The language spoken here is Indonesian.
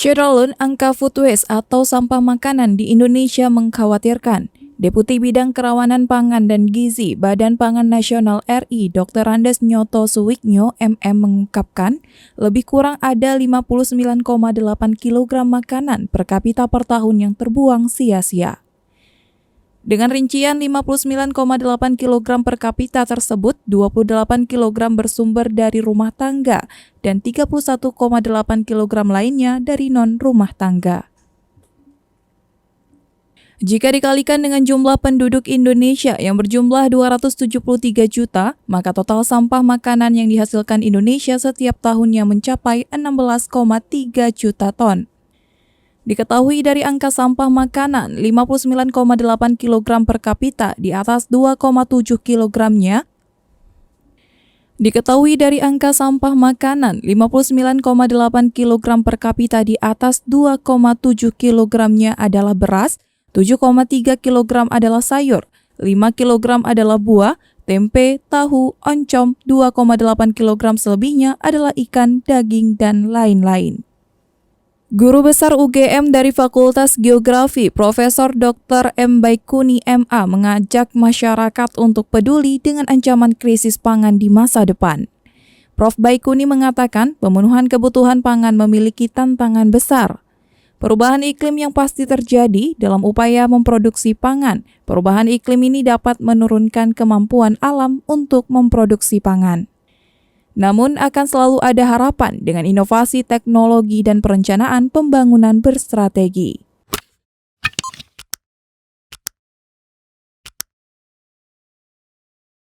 Syiralun, angka food waste atau sampah makanan di Indonesia mengkhawatirkan. Deputi Bidang Kerawanan Pangan dan Gizi Badan Pangan Nasional RI Dr. Andes Nyoto Suwiknyo MM mengungkapkan lebih kurang ada 59,8 kg makanan per kapita per tahun yang terbuang sia-sia. Dengan rincian 59,8 kg per kapita tersebut, 28 kg bersumber dari rumah tangga dan 31,8 kg lainnya dari non-rumah tangga. Jika dikalikan dengan jumlah penduduk Indonesia yang berjumlah 273 juta, maka total sampah makanan yang dihasilkan Indonesia setiap tahunnya mencapai 16,3 juta ton. Diketahui dari angka sampah makanan 59,8 kg per kapita di atas 2,7 kg-nya. Diketahui dari angka sampah makanan 59,8 kg per kapita di atas 2,7 kg-nya adalah beras, 7,3 kg adalah sayur, 5 kg adalah buah, tempe, tahu, oncom, 2,8 kg selebihnya adalah ikan, daging, dan lain-lain. Guru Besar UGM dari Fakultas Geografi, Profesor Dr. M. Baikuni MA mengajak masyarakat untuk peduli dengan ancaman krisis pangan di masa depan. Prof. Baikuni mengatakan pemenuhan kebutuhan pangan memiliki tantangan besar. Perubahan iklim yang pasti terjadi dalam upaya memproduksi pangan. Perubahan iklim ini dapat menurunkan kemampuan alam untuk memproduksi pangan. Namun akan selalu ada harapan dengan inovasi teknologi dan perencanaan pembangunan berstrategi.